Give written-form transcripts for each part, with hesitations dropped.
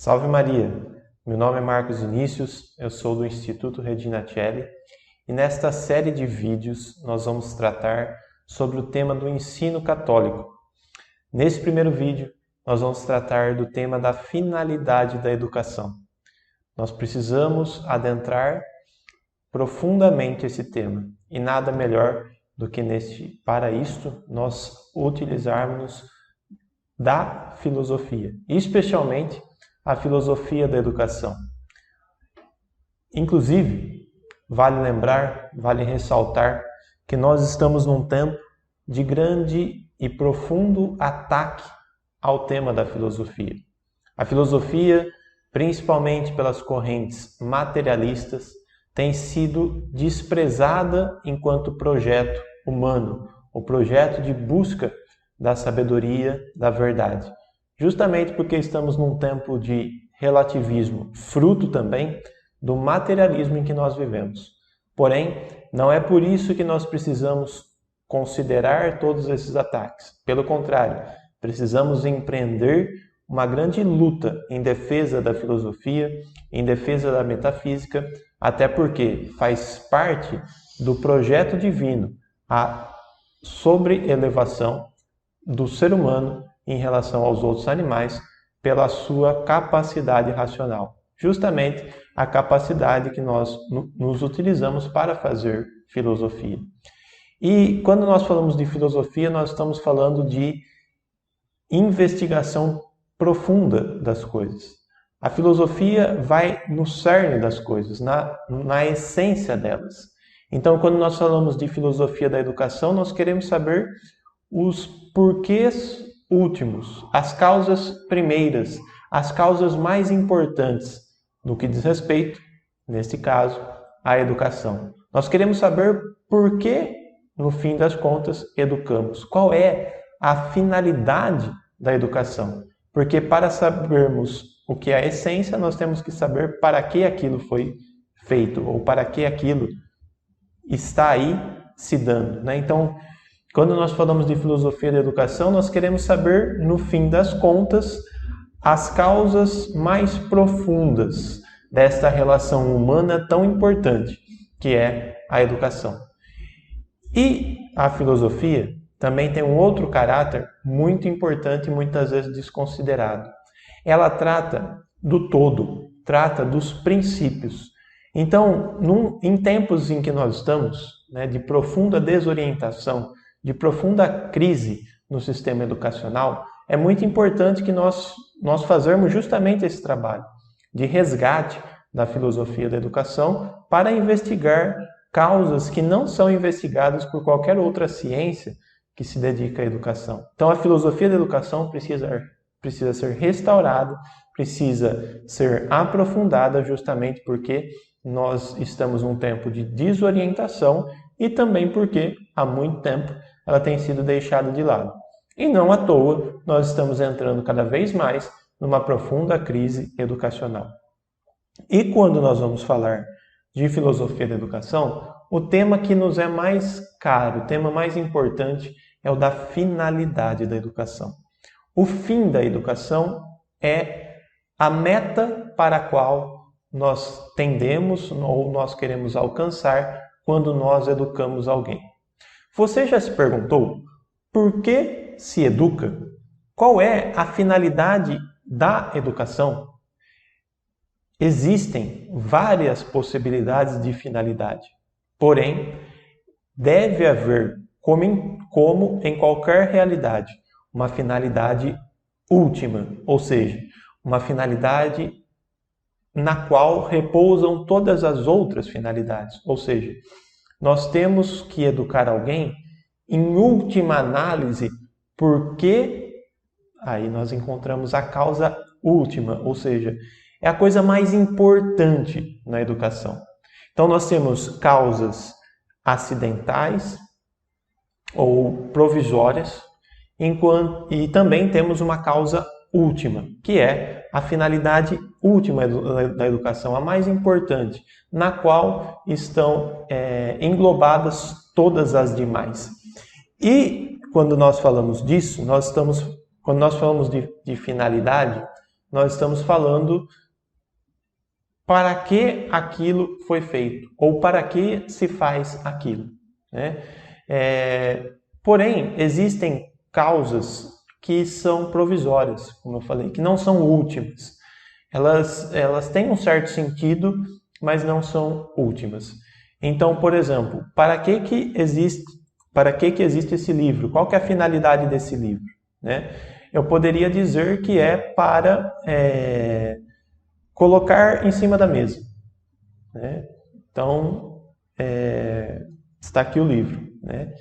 Salve Maria! Meu nome é Marcos Vinícius, eu sou do Instituto Regina Coeli e nesta série de vídeos nós vamos tratar sobre o tema do ensino católico. Nesse primeiro vídeo, nós vamos tratar do tema da finalidade da educação. Nós precisamos adentrar profundamente esse tema e nada melhor do que para isto nós utilizarmos da filosofia, especialmente a filosofia da educação. Inclusive, vale lembrar, vale ressaltar que nós estamos num tempo de grande e profundo ataque ao tema da filosofia. A filosofia, principalmente pelas correntes materialistas, tem sido desprezada enquanto projeto humano, o projeto de busca da sabedoria, da verdade. Justamente porque estamos num tempo de relativismo, fruto também do materialismo em que nós vivemos. Porém, não é por isso que nós precisamos considerar todos esses ataques. Pelo contrário, precisamos empreender uma grande luta em defesa da filosofia, em defesa da metafísica, até porque faz parte do projeto divino a sobreelevação do ser humano em relação aos outros animais pela sua capacidade racional. Justamente a capacidade que nós nos utilizamos para fazer filosofia. E quando nós falamos de filosofia, nós estamos falando de investigação profunda das coisas. A filosofia vai no cerne das coisas, na essência delas. Então, quando nós falamos de filosofia da educação, nós queremos saber os porquês últimos, as causas primeiras, as causas mais importantes no que diz respeito, neste caso, à educação. Nós queremos saber por que, no fim das contas, educamos. Qual é a finalidade da educação? Porque para sabermos o que é a essência, nós temos que saber para que aquilo foi feito, ou para que aquilo está aí se dando, né? Então, quando nós falamos de filosofia da educação, nós queremos saber, no fim das contas, as causas mais profundas desta relação humana tão importante, que é a educação. E a filosofia também tem um outro caráter muito importante e muitas vezes desconsiderado. Ela trata do todo, trata dos princípios. Então, em tempos em que nós estamos, né, de profunda desorientação, de profunda crise no sistema educacional, é muito importante que nós fazermos justamente esse trabalho de resgate da filosofia da educação para investigar causas que não são investigadas por qualquer outra ciência que se dedica à educação. Então, a filosofia da educação precisa ser restaurada, precisa ser aprofundada justamente porque nós estamos num tempo de desorientação e também porque, há muito tempo, ela tem sido deixada de lado. E não à toa, nós estamos entrando cada vez mais numa profunda crise educacional. E quando nós vamos falar de filosofia da educação, o tema que nos é mais caro, o tema mais importante é o da finalidade da educação. O fim da educação é a meta para a qual nós tendemos ou nós queremos alcançar quando nós educamos alguém. Você já se perguntou por que se educa? Qual é a finalidade da educação? Existem várias possibilidades de finalidade, porém, deve haver, como em qualquer realidade, uma finalidade última, ou seja, uma finalidade na qual repousam todas as outras finalidades, ou seja, nós temos que educar alguém, em última análise, porque aí nós encontramos a causa última, ou seja, é a coisa mais importante na educação. Então nós temos causas acidentais ou provisórias, e também temos uma causa última, que é a finalidade última da educação, a mais importante, na qual estão englobadas todas as demais. E quando nós falamos disso, quando nós falamos de finalidade, nós estamos falando para que aquilo foi feito, ou para que se faz aquilo, né? Porém, existem causas que são provisórias, como eu falei, que não são últimas. Elas têm um certo sentido, mas não são últimas. Então, por exemplo, para que existe esse livro? Qual que é a finalidade desse livro, né? Eu poderia dizer que é para colocar em cima da mesa, né? Então, está aqui o livro, né?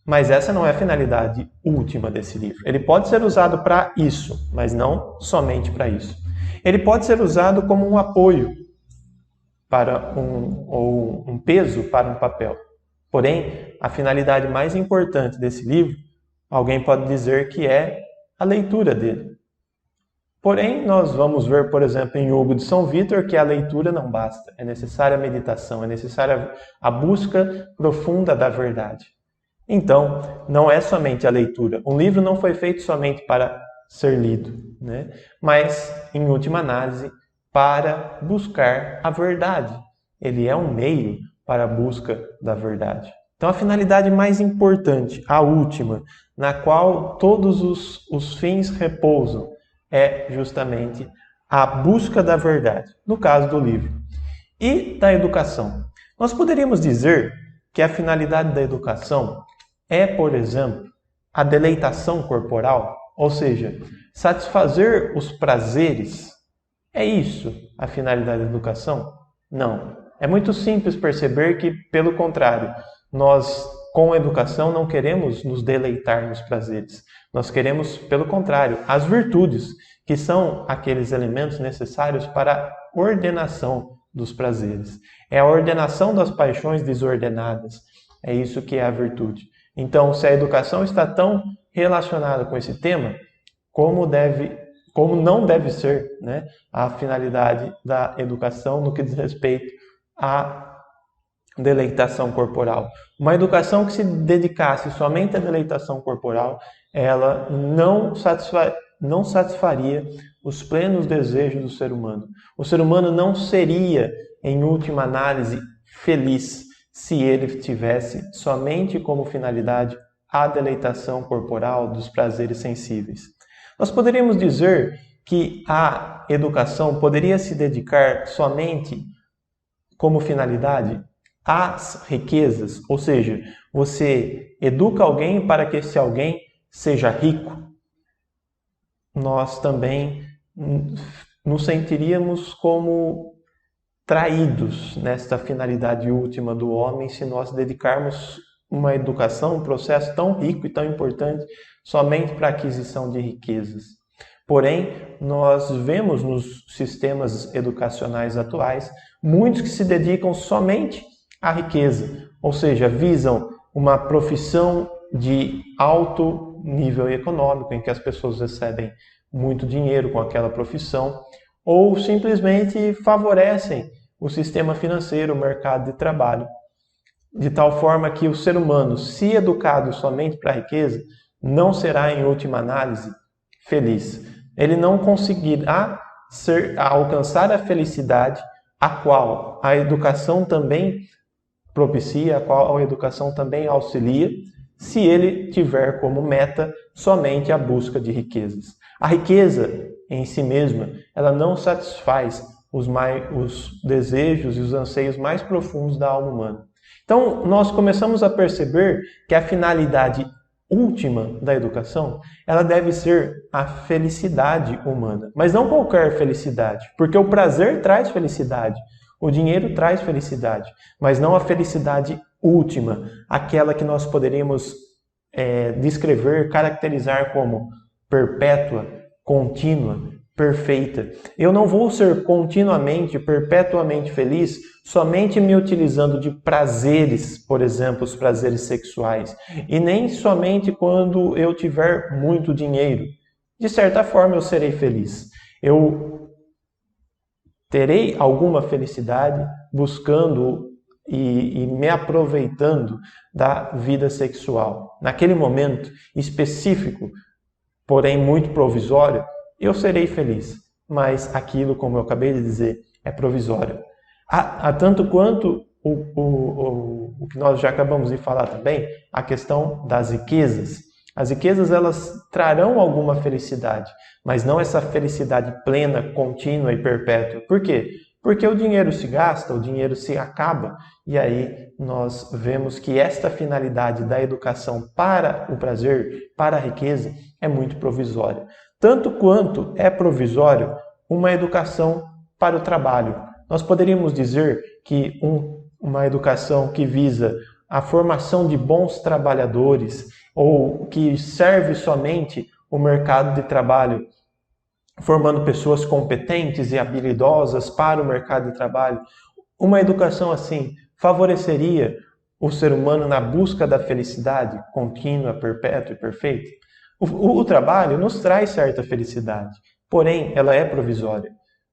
Mas essa não é a finalidade última desse livro. Ele pode ser usado para isso, mas não somente para isso. Ele pode ser usado como um apoio para ou um peso para um papel. Porém, a finalidade mais importante desse livro, alguém pode dizer que é a leitura dele. Porém, nós vamos ver, por exemplo, em Hugo de São Vítor, que a leitura não basta. É necessária a meditação, é necessária a busca profunda da verdade. Então, não é somente a leitura. Um livro não foi feito somente para ser lido, né? Mas, em última análise, para buscar a verdade. Ele é um meio para a busca da verdade. Então, a finalidade mais importante, a última, na qual todos os fins repousam, é justamente a busca da verdade, no caso do livro. E da educação. Nós poderíamos dizer que a finalidade da educação é, por exemplo, a deleitação corporal, ou seja, satisfazer os prazeres. É isso a finalidade da educação? Não. É muito simples perceber que, pelo contrário, nós, com a educação, não queremos nos deleitar nos prazeres. Nós queremos, pelo contrário, as virtudes, que são aqueles elementos necessários para a ordenação dos prazeres. É a ordenação das paixões desordenadas. É isso que é a virtude. Então, se a educação está tão relacionada com esse tema, como não deve ser, né, a finalidade da educação no que diz respeito à deleitação corporal. Uma educação que se dedicasse somente à deleitação corporal, ela não satisfaria os plenos desejos do ser humano. O ser humano não seria, em última análise, feliz se ele tivesse somente como finalidade a deleitação corporal dos prazeres sensíveis. Nós poderíamos dizer que a educação poderia se dedicar somente como finalidade às riquezas, ou seja, você educa alguém para que esse alguém seja rico. Nós também nos sentiríamos como traídos nesta finalidade última do homem se nós dedicarmos uma educação, um processo tão rico e tão importante somente para a aquisição de riquezas. Porém, nós vemos nos sistemas educacionais atuais muitos que se dedicam somente à riqueza, ou seja, visam uma profissão de alto nível econômico, em que as pessoas recebem muito dinheiro com aquela profissão, ou simplesmente favorecem o sistema financeiro, o mercado de trabalho, de tal forma que o ser humano, se educado somente para a riqueza, não será, em última análise, feliz. Ele não conseguirá alcançar a felicidade a qual a educação também propicia, a qual a educação também auxilia, se ele tiver como meta somente a busca de riquezas. A riqueza em si mesma, ela não satisfaz os desejos e os anseios mais profundos da alma humana. Então, nós começamos a perceber que a finalidade última da educação, ela deve ser a felicidade humana. Mas não qualquer felicidade, porque o prazer traz felicidade, o dinheiro traz felicidade, mas não a felicidade última, aquela que nós poderíamos descrever, caracterizar como perpétua, contínua, perfeita. Eu não vou ser continuamente, perpetuamente feliz somente me utilizando de prazeres, por exemplo, os prazeres sexuais, e nem somente quando eu tiver muito dinheiro. De certa forma eu serei feliz. Eu terei alguma felicidade buscando e me aproveitando da vida sexual. Naquele momento específico, porém muito provisório, eu serei feliz. mas aquilo, como eu acabei de dizer, é provisório. Há tanto quanto o que nós já acabamos de falar também, a questão das riquezas. As riquezas, elas trarão alguma felicidade, mas não essa felicidade plena, contínua e perpétua. Por quê? Porque o dinheiro se gasta, o dinheiro se acaba, e aí nós vemos que esta finalidade da educação para o prazer, para a riqueza, é muito provisória. Tanto quanto é provisório uma educação para o trabalho. Nós poderíamos dizer que uma educação que visa a formação de bons trabalhadores ou que serve somente o mercado de trabalho, formando pessoas competentes e habilidosas para o mercado de trabalho. Uma educação assim favoreceria o ser humano na busca da felicidade contínua, perpétua e perfeita? O trabalho nos traz certa felicidade, porém ela é provisória.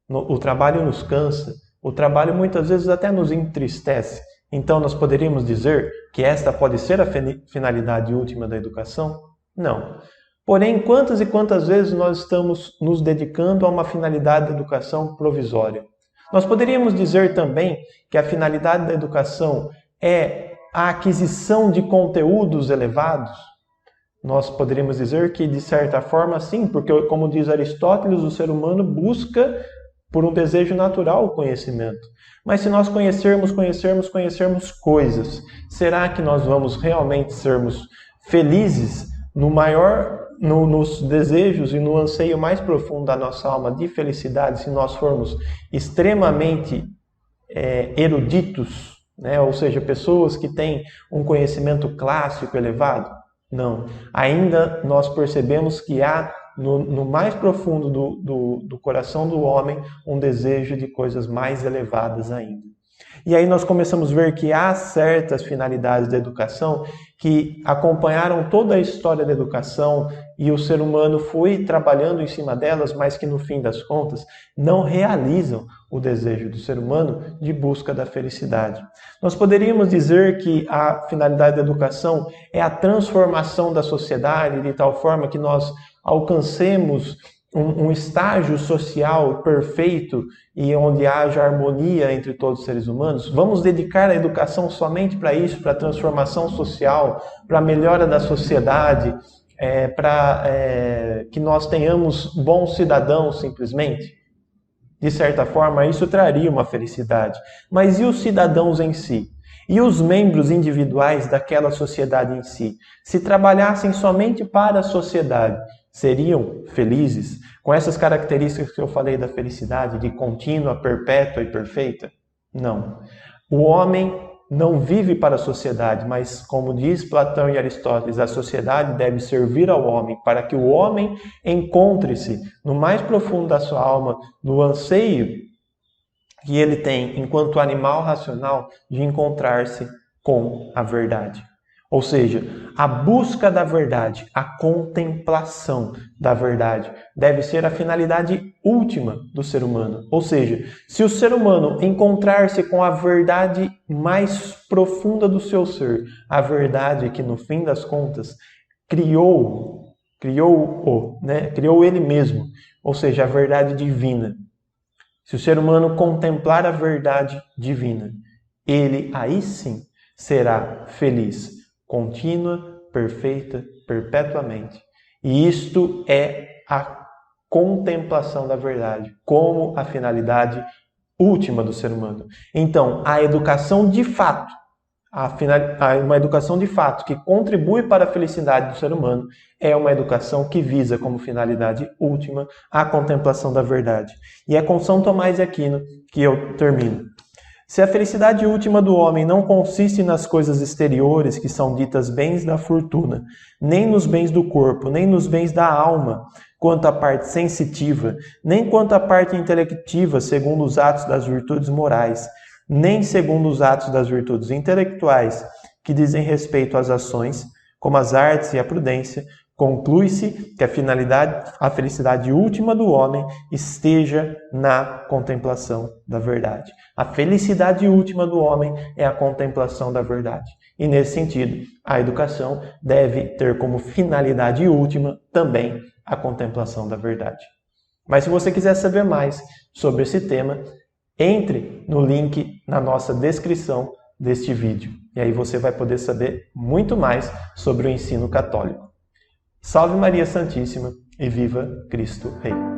O trabalho nos cansa, o trabalho muitas vezes até nos entristece. Então nós poderíamos dizer que esta pode ser a finalidade última da educação? Não. Porém, quantas e quantas vezes nós estamos nos dedicando a uma finalidade da educação provisória? Nós poderíamos dizer também que a finalidade da educação é a aquisição de conteúdos elevados? Nós poderíamos dizer que, de certa forma, sim, porque, como diz Aristóteles, o ser humano busca, por um desejo natural, o conhecimento. Mas se nós conhecermos coisas, será que nós vamos realmente sermos felizes nos desejos e no anseio mais profundo da nossa alma de felicidade, se nós formos extremamente eruditos, né? Ou seja, pessoas que têm um conhecimento clássico elevado? Não. Ainda nós percebemos que há no mais profundo do coração do homem um desejo de coisas mais elevadas ainda. E aí nós começamos a ver que há certas finalidades da educação que acompanharam toda a história da educação e o ser humano foi trabalhando em cima delas, mas que no fim das contas não realizam o desejo do ser humano de busca da felicidade. Nós poderíamos dizer que a finalidade da educação é a transformação da sociedade de tal forma que nós alcancemos um estágio social perfeito e onde haja harmonia entre todos os seres humanos? Vamos dedicar a educação somente para isso, para a transformação social, para a melhora da sociedade, para que nós tenhamos bons cidadãos simplesmente? De certa forma, isso traria uma felicidade. Mas e os cidadãos em si? E os membros individuais daquela sociedade em si? Se trabalhassem somente para a sociedade, seriam felizes? Com essas características que eu falei da felicidade, de contínua, perpétua e perfeita? Não. O homem não vive para a sociedade, mas, como diz Platão e Aristóteles, a sociedade deve servir ao homem, para que o homem encontre-se no mais profundo da sua alma, no anseio que ele tem, enquanto animal racional, de encontrar-se com a verdade. Ou seja, a busca da verdade, a contemplação da verdade, deve ser a finalidade última do ser humano. Ou seja, se o ser humano encontrar-se com a verdade mais profunda do seu ser, a verdade que no fim das contas criou ele mesmo, ou seja, a verdade divina. Se o ser humano contemplar a verdade divina, ele aí sim será feliz, contínua, perfeita, perpetuamente. E isto é a contemplação da verdade, como a finalidade última do ser humano. Então, a educação de fato, uma educação de fato que contribui para a felicidade do ser humano, é uma educação que visa como finalidade última a contemplação da verdade. E é com São Tomás de Aquino que eu termino. Se a felicidade última do homem não consiste nas coisas exteriores, que são ditas bens da fortuna, nem nos bens do corpo, nem nos bens da alma, quanto à parte sensitiva, nem quanto à parte intelectiva, segundo os atos das virtudes morais, nem segundo os atos das virtudes intelectuais, que dizem respeito às ações, como as artes e a prudência, conclui-se que a felicidade última do homem esteja na contemplação da verdade. A felicidade última do homem é a contemplação da verdade. E nesse sentido, a educação deve ter como finalidade última também a contemplação da verdade. Mas se você quiser saber mais sobre esse tema, entre no link na nossa descrição deste vídeo. E aí você vai poder saber muito mais sobre o ensino católico. Salve Maria Santíssima e viva Cristo Rei!